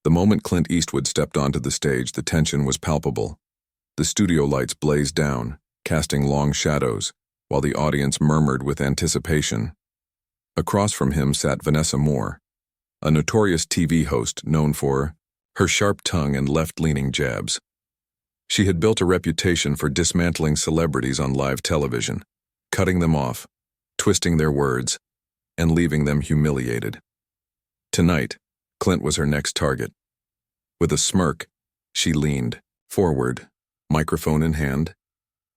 The moment Clint Eastwood stepped onto the stage, the tension was palpable. The studio lights blazed down, casting long shadows, while the audience murmured with anticipation. Across from him sat Vanessa Moore, a notorious TV host known for her sharp tongue and left-leaning jabs. She had built a reputation for dismantling celebrities on live television, cutting them off, twisting their words, and leaving them humiliated. Tonight, Clint was her next target. With a smirk, she leaned forward, microphone in hand,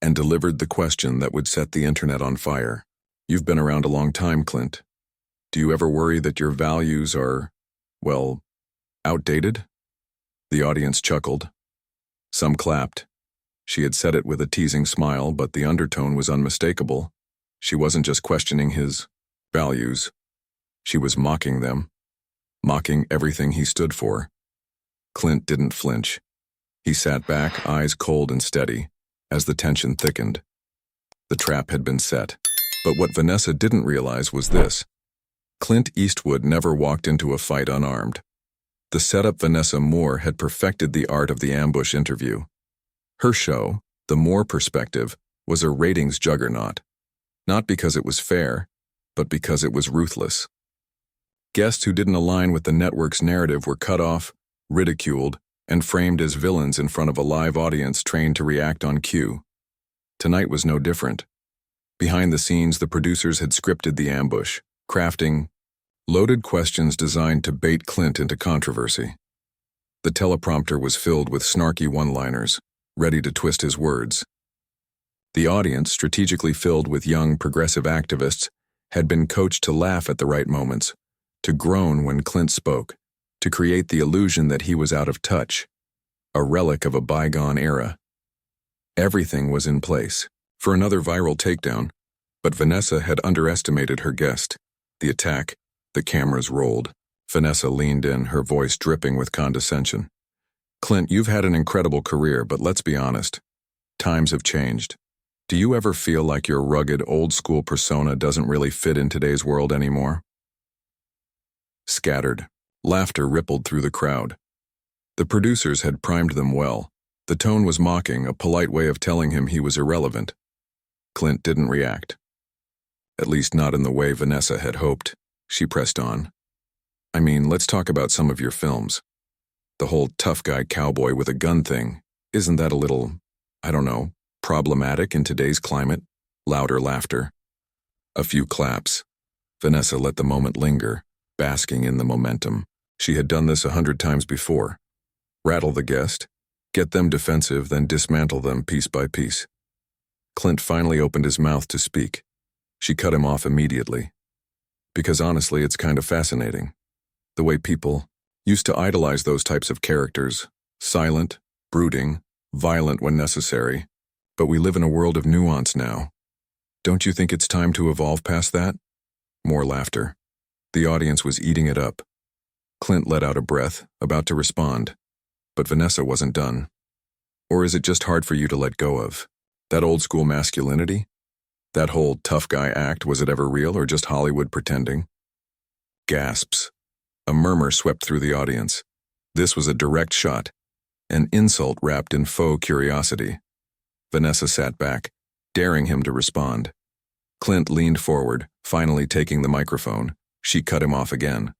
and delivered the question that would set the internet on fire. You've been around a long time, Clint. Do you ever worry that your values are, well, outdated? The audience chuckled. Some clapped. She had said it with a teasing smile, but the undertone was unmistakable. She wasn't just questioning his values. She was mocking them, mocking everything he stood for. Clint didn't flinch. He sat back, eyes cold and steady, as the tension thickened. The trap had been set. But what Vanessa didn't realize was this. Clint Eastwood never walked into a fight unarmed. The setup Vanessa Moore had perfected the art of the ambush interview. Her show, The Moore Perspective, was a ratings juggernaut. Not because it was fair, but because it was ruthless. Guests who didn't align with the network's narrative were cut off, ridiculed, and framed as villains in front of a live audience trained to react on cue. Tonight was no different. Behind the scenes, the producers had scripted the ambush, crafting loaded questions designed to bait Clint into controversy. The teleprompter was filled with snarky one-liners, ready to twist his words. The audience, strategically filled with young progressive activists, had been coached to laugh at the right moments, to groan when Clint spoke, to create the illusion that he was out of touch, a relic of a bygone era. Everything was in place for another viral takedown, but Vanessa had underestimated her guest. The attack, the cameras rolled. Vanessa leaned in, her voice dripping with condescension. Clint, you've had an incredible career, but let's be honest. Times have changed. Do you ever feel like your rugged, old-school persona doesn't really fit in today's world anymore? Scattered. Laughter rippled through the crowd. The producers had primed them well. The tone was mocking, a polite way of telling him he was irrelevant. Clint didn't react. At least not in the way Vanessa had hoped. She pressed on. I mean, let's talk about some of your films. The whole tough guy cowboy with a gun thing. Isn't that a little, I don't know, problematic in today's climate? Louder laughter. A few claps. Vanessa let the moment linger, basking in the momentum. She had done this 100 times before. Rattle the guest, get them defensive, then dismantle them piece by piece. Clint finally opened his mouth to speak. She cut him off immediately. Because honestly, it's kind of fascinating. The way people used to idolize those types of characters. Silent, brooding, violent when necessary. But we live in a world of nuance now. Don't you think it's time to evolve past that? More laughter. The audience was eating it up. Clint let out a breath, about to respond. But Vanessa wasn't done. Or is it just hard for you to let go of? That old-school masculinity? That whole tough guy act, was it ever real or just Hollywood pretending? Gasps. A murmur swept through the audience. This was a direct shot, an insult wrapped in faux curiosity. Vanessa sat back, daring him to respond. Clint leaned forward, finally taking the microphone. She cut him off again.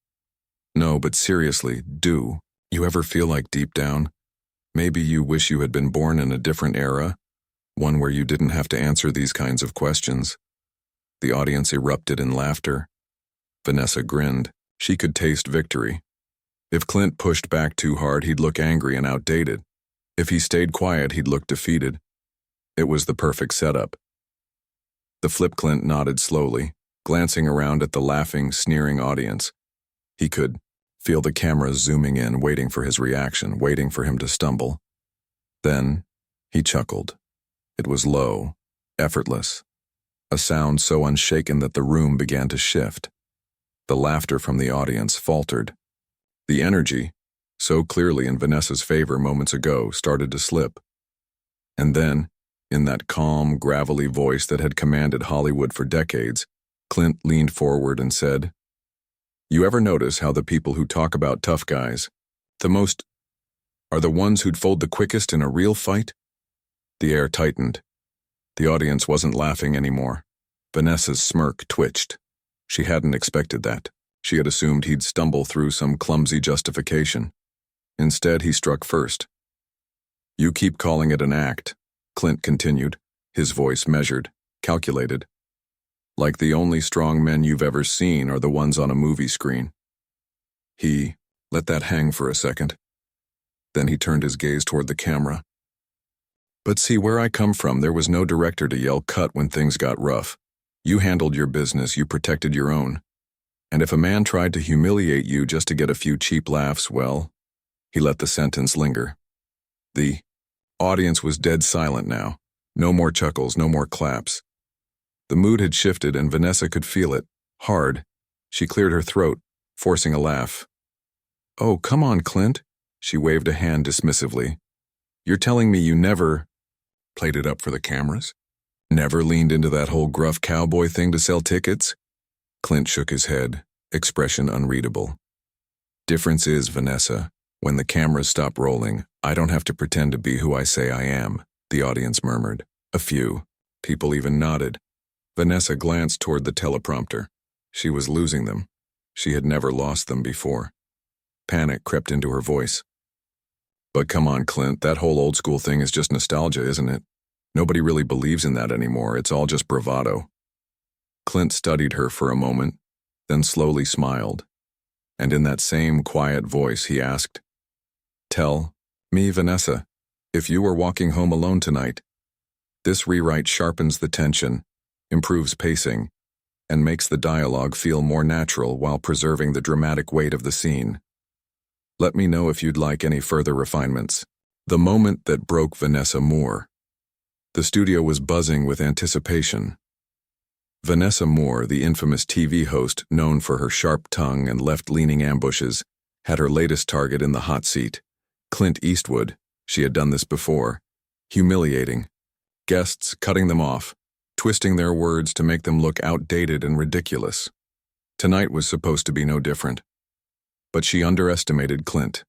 No, but seriously, do you ever feel like deep down, maybe you wish you had been born in a different era? One where you didn't have to answer these kinds of questions? The audience erupted in laughter. Vanessa grinned. She could taste victory. If Clint pushed back too hard, he'd look angry and outdated. If he stayed quiet, he'd look defeated. It was the perfect setup. The flip Clint nodded slowly, glancing around at the laughing, sneering audience. He could feel the cameras zooming in, waiting for his reaction, waiting for him to stumble. Then he chuckled. It was low, effortless, a sound so unshaken that the room began to shift. The laughter from the audience faltered. The energy, so clearly in Vanessa's favor moments ago, started to slip. And then, in that calm, gravelly voice that had commanded Hollywood for decades, Clint leaned forward and said, "You ever notice how the people who talk about tough guys, The most are the ones who'd fold the quickest in a real fight? The air tightened. The audience wasn't laughing anymore. Vanessa's smirk twitched. She hadn't expected that. She had assumed he'd stumble through some clumsy justification. Instead, he struck first. You keep calling it an act, Clint continued, his voice measured, calculated. Like the only strong men you've ever seen are the ones on a movie screen. He let that hang for a second. Then he turned his gaze toward the camera. But see, where I come from, there was no director to yell cut when things got rough. You handled your business, you protected your own. And if a man tried to humiliate you just to get a few cheap laughs, well, he let the sentence linger. The audience was dead silent now. No more chuckles, no more claps. The mood had shifted and Vanessa could feel it, hard. She cleared her throat, forcing a laugh. Oh, come on, Clint. She waved a hand dismissively. You're telling me you never played it up for the cameras? Never leaned into that whole gruff cowboy thing to sell tickets? Clint shook his head, expression unreadable. Difference is, Vanessa, when the cameras stop rolling, I don't have to pretend to be who I say I am, the audience murmured. A few. People even nodded. Vanessa glanced toward the teleprompter. She was losing them. She had never lost them before. Panic crept into her voice. But come on, Clint, that whole old school thing is just nostalgia, isn't it? Nobody really believes in that anymore. It's all just bravado. Clint studied her for a moment, then slowly smiled. And in that same quiet voice, he asked, Tell me, Vanessa, if you were walking home alone tonight. This rewrite sharpens the tension, improves pacing, and makes the dialogue feel more natural while preserving the dramatic weight of the scene. Let me know if you'd like any further refinements. The moment that broke Vanessa Moore. The studio was buzzing with anticipation. Vanessa Moore, the infamous TV host known for her sharp tongue and left-leaning ambushes, had her latest target in the hot seat. Clint Eastwood. She had done this before. Humiliating. Guests cutting them off, twisting their words to make them look outdated and ridiculous. Tonight was supposed to be no different. But she underestimated Clint.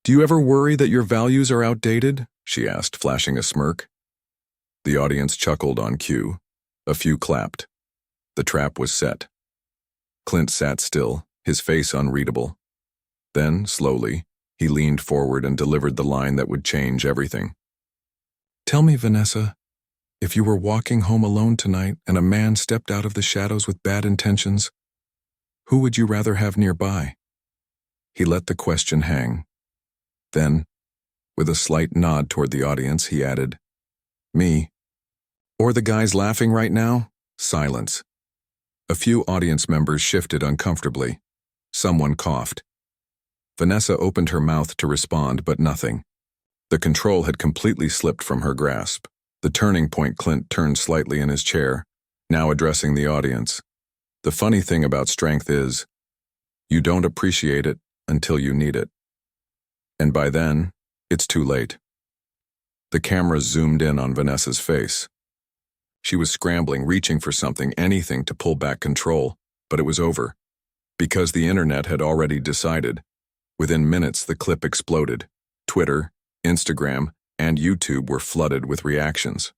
Do you ever worry that your values are outdated? She asked, flashing a smirk. The audience chuckled on cue. A few clapped. The trap was set. Clint sat still, his face unreadable. Then, slowly, he leaned forward and delivered the line that would change everything. Tell me, Vanessa, if you were walking home alone tonight and a man stepped out of the shadows with bad intentions, who would you rather have nearby? He let the question hang. Then, with a slight nod toward the audience, he added, Me. Or the guys laughing right now? Silence. A few audience members shifted uncomfortably. Someone coughed. Vanessa opened her mouth to respond, but nothing. The control had completely slipped from her grasp. The turning point. Clint turned slightly in his chair, now addressing the audience. The funny thing about strength is, you don't appreciate it until you need it. And by then, it's too late. The camera zoomed in on Vanessa's face. She was scrambling, reaching for something, anything to pull back control, but it was over. Because the internet had already decided. Within minutes, the clip exploded. Twitter, Instagram, and YouTube were flooded with reactions.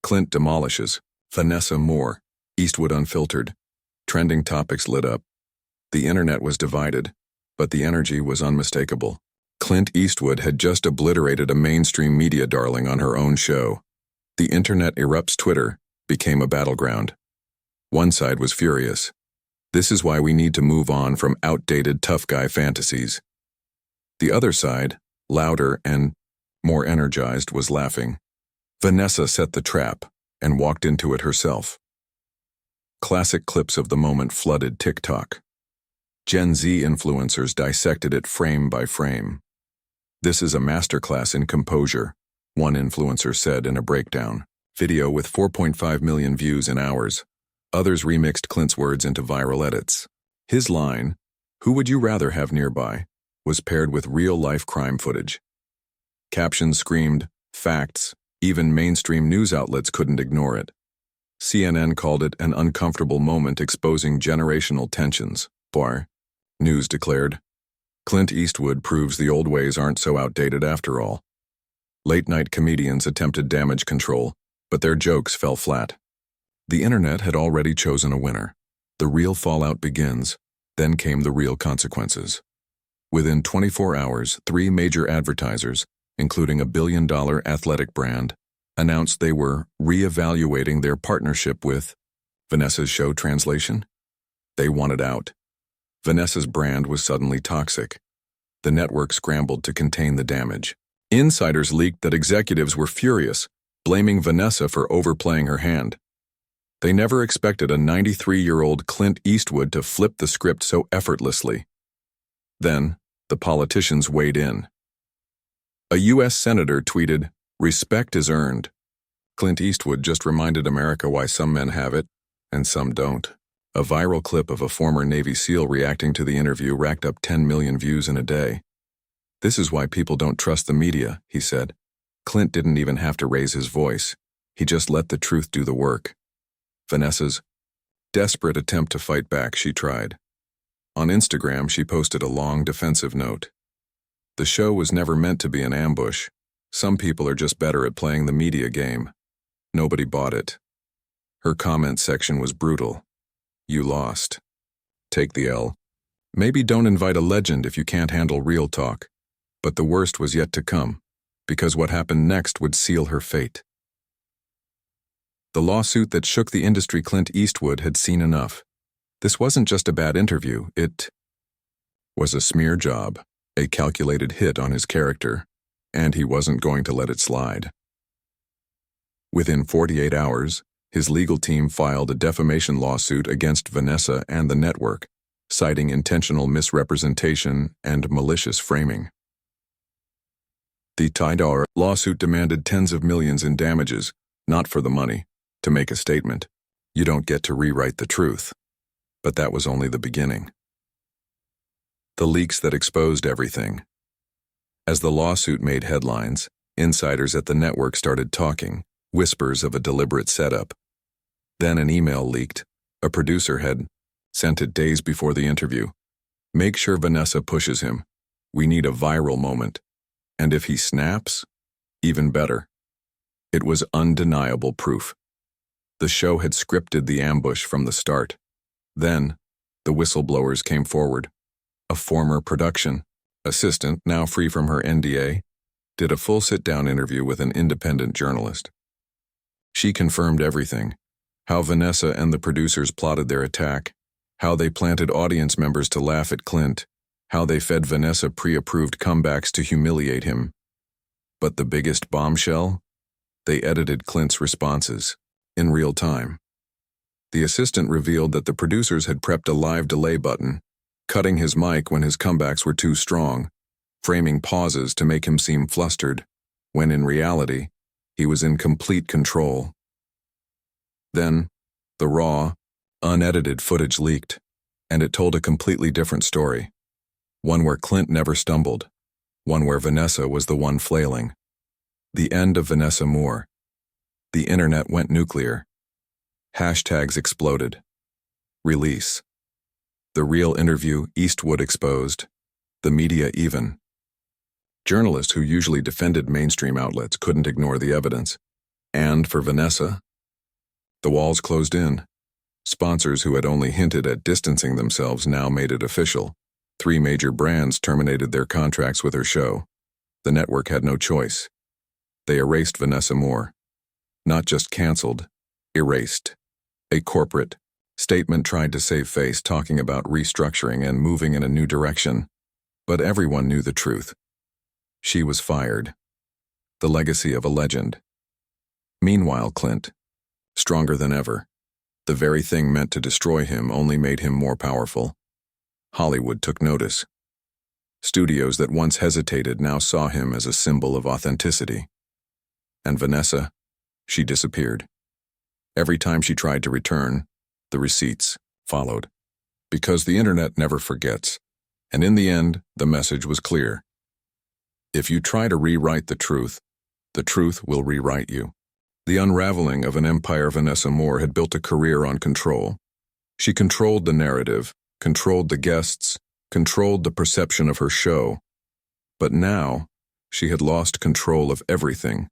Clint demolishes. Vanessa Moore. Eastwood unfiltered. Trending topics lit up. The internet was divided, but the energy was unmistakable. Clint Eastwood had just obliterated a mainstream media darling on her own show. The internet erupts. Twitter became a battleground. One side was furious. This is why we need to move on from outdated tough guy fantasies. The other side, louder and more energized, was laughing. Vanessa set the trap and walked into it herself. Classic clips of the moment flooded TikTok. Gen Z influencers dissected it frame by frame. This is a masterclass in composure, one influencer said in a breakdown. Video with 4.5 million views in hours. Others remixed Clint's words into viral edits. His line, "Who would you rather have nearby?" was paired with real-life crime footage. Captions screamed, facts, even mainstream news outlets couldn't ignore it. CNN called it an uncomfortable moment exposing generational tensions. Bar. News declared. Clint Eastwood proves the old ways aren't so outdated after all. Late-night comedians attempted damage control, but their jokes fell flat. The internet had already chosen a winner. The real fallout begins, then came the real consequences. Within 24 hours, 3 major advertisers, including a billion-dollar athletic brand, announced they were re-evaluating their partnership with Vanessa's show. Translation? They wanted out. Vanessa's brand was suddenly toxic. The network scrambled to contain the damage. Insiders leaked that executives were furious, blaming Vanessa for overplaying her hand. They never expected a 93-year-old Clint Eastwood to flip the script so effortlessly. Then, the politicians weighed in. A U.S. senator tweeted, "Respect is earned." Clint Eastwood just reminded America why some men have it, and some don't. A viral clip of a former Navy SEAL reacting to the interview racked up 10 million views in a day. "This is why people don't trust the media," he said. Clint didn't even have to raise his voice. He just let the truth do the work. Vanessa's desperate attempt to fight back, she tried. On Instagram, she posted a long defensive note. The show was never meant to be an ambush. Some people are just better at playing the media game. Nobody bought it. Her comment section was brutal. "You lost. Take the L. Maybe don't invite a legend if you can't handle real talk." But the worst was yet to come, because what happened next would seal her fate. The lawsuit that shook the industry. Clint Eastwood had seen enough. This wasn't just a bad interview, it was a smear job, a calculated hit on his character, and he wasn't going to let it slide. Within 48 hours, his legal team filed a defamation lawsuit against Vanessa and the network, citing intentional misrepresentation and malicious framing. The $10 lawsuit demanded tens of millions in damages, not for the money, to make a statement. You don't get to rewrite the truth. But that was only the beginning. The leaks that exposed everything. As the lawsuit made headlines, insiders at the network started talking, whispers of a deliberate setup. Then an email leaked. A producer had sent it days before the interview. "Make sure Vanessa pushes him. We need a viral moment. And if he snaps, even better." It was undeniable proof. The show had scripted the ambush from the start. Then, the whistleblowers came forward. A former production assistant, now free from her NDA, did a full sit-down interview with an independent journalist. She confirmed everything: how Vanessa and the producers plotted their attack, how they planted audience members to laugh at Clint, how they fed Vanessa pre-approved comebacks to humiliate him. But the biggest bombshell? They edited Clint's responses in real time. The assistant revealed that the producers had prepped a live delay button, cutting his mic when his comebacks were too strong, framing pauses to make him seem flustered, when in reality, he was in complete control. Then, the raw, unedited footage leaked, and it told a completely different story. One where Clint never stumbled, one where Vanessa was the one flailing. The end of Vanessa Moore. The internet went nuclear. Hashtags exploded. Release. The real interview Eastwood exposed. The media even. Journalists who usually defended mainstream outlets couldn't ignore the evidence. And for Vanessa, the walls closed in. Sponsors who had only hinted at distancing themselves now made it official. 3 major brands terminated their contracts with her show. The network had no choice. They erased Vanessa Moore. Not just canceled, erased. A corporate statement tried to save face, talking about restructuring and moving in a new direction. But everyone knew the truth. She was fired. The legacy of a legend. Meanwhile, Clint, stronger than ever. The very thing meant to destroy him only made him more powerful. Hollywood took notice. Studios that once hesitated now saw him as a symbol of authenticity. And Vanessa, she disappeared. Every time she tried to return, the receipts followed. Because the internet never forgets. And in the end, the message was clear. If you try to rewrite the truth will rewrite you. The unraveling of an empire. Vanessa Moore had built a career on control. She controlled the narrative, controlled the guests, controlled the perception of her show. But now, she had lost control of everything.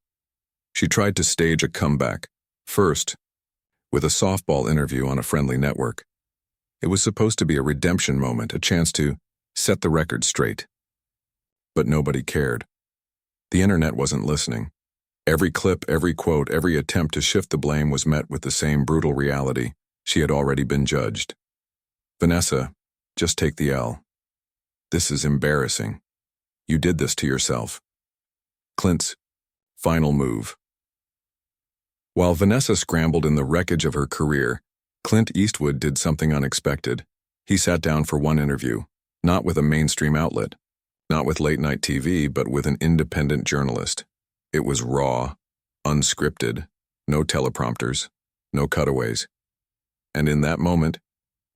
She tried to stage a comeback, first, with a softball interview on a friendly network. It was supposed to be a redemption moment, a chance to set the record straight. But nobody cared. The internet wasn't listening. Every clip, every quote, every attempt to shift the blame was met with the same brutal reality. She had already been judged. Vanessa, just take the L. This is embarrassing. You did this to yourself. Clint's final move. While Vanessa scrambled in the wreckage of her career, Clint Eastwood did something unexpected. He sat down for one interview, not with a mainstream outlet, not with late-night TV, but with an independent journalist. It was raw, unscripted, no teleprompters, no cutaways. And in that moment,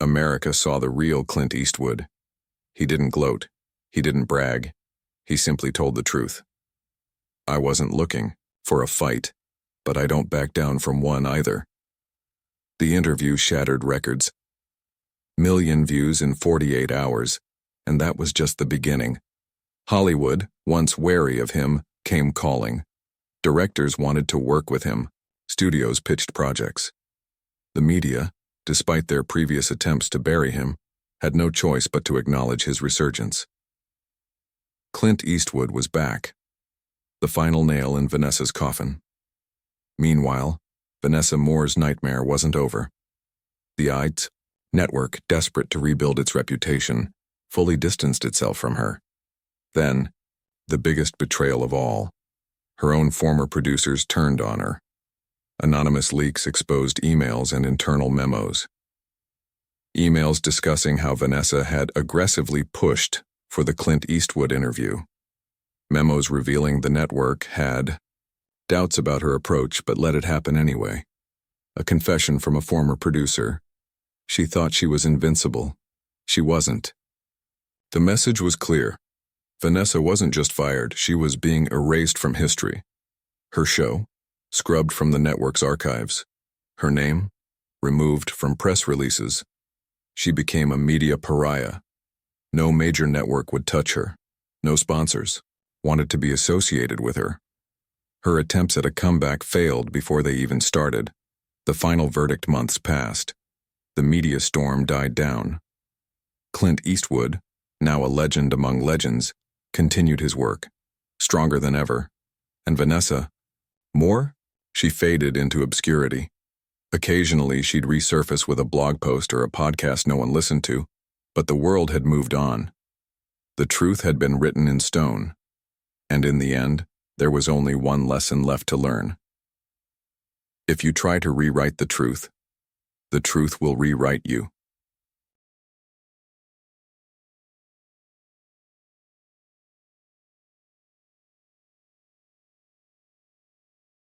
America saw the real Clint Eastwood. He didn't gloat. He didn't brag. He simply told the truth. I wasn't looking for a fight, but I don't back down from one either. The interview shattered records. Million views in 48 hours, and that was just the beginning. Hollywood, once wary of him, came calling. Directors wanted to work with him. Studios pitched projects. The media, despite their previous attempts to bury him, had no choice but to acknowledge his resurgence. Clint Eastwood was back, the final nail in Vanessa's coffin. Meanwhile, Vanessa Moore's nightmare wasn't over. The IT network, desperate to rebuild its reputation, fully distanced itself from her. Then, the biggest betrayal of all, her own former producers turned on her. Anonymous leaks exposed emails and internal memos. Emails discussing how Vanessa had aggressively pushed for the Clint Eastwood interview. Memos revealing the network had doubts about her approach but let it happen anyway. A confession from a former producer. She thought she was invincible. She wasn't. The message was clear. Vanessa wasn't just fired, she was being erased from history. Her show, scrubbed from the network's archives. Her name, removed from press releases. She became a media pariah. No major network would touch her. No sponsors wanted to be associated with her. Her attempts at a comeback failed before they even started. The final verdict months passed. The media storm died down. Clint Eastwood, now a legend among legends, continued his work, stronger than ever. And Vanessa Moore? She faded into obscurity. Occasionally she'd resurface with a blog post or a podcast no one listened to, but the world had moved on. The truth had been written in stone. And in the end, there was only one lesson left to learn. If you try to rewrite the truth will rewrite you.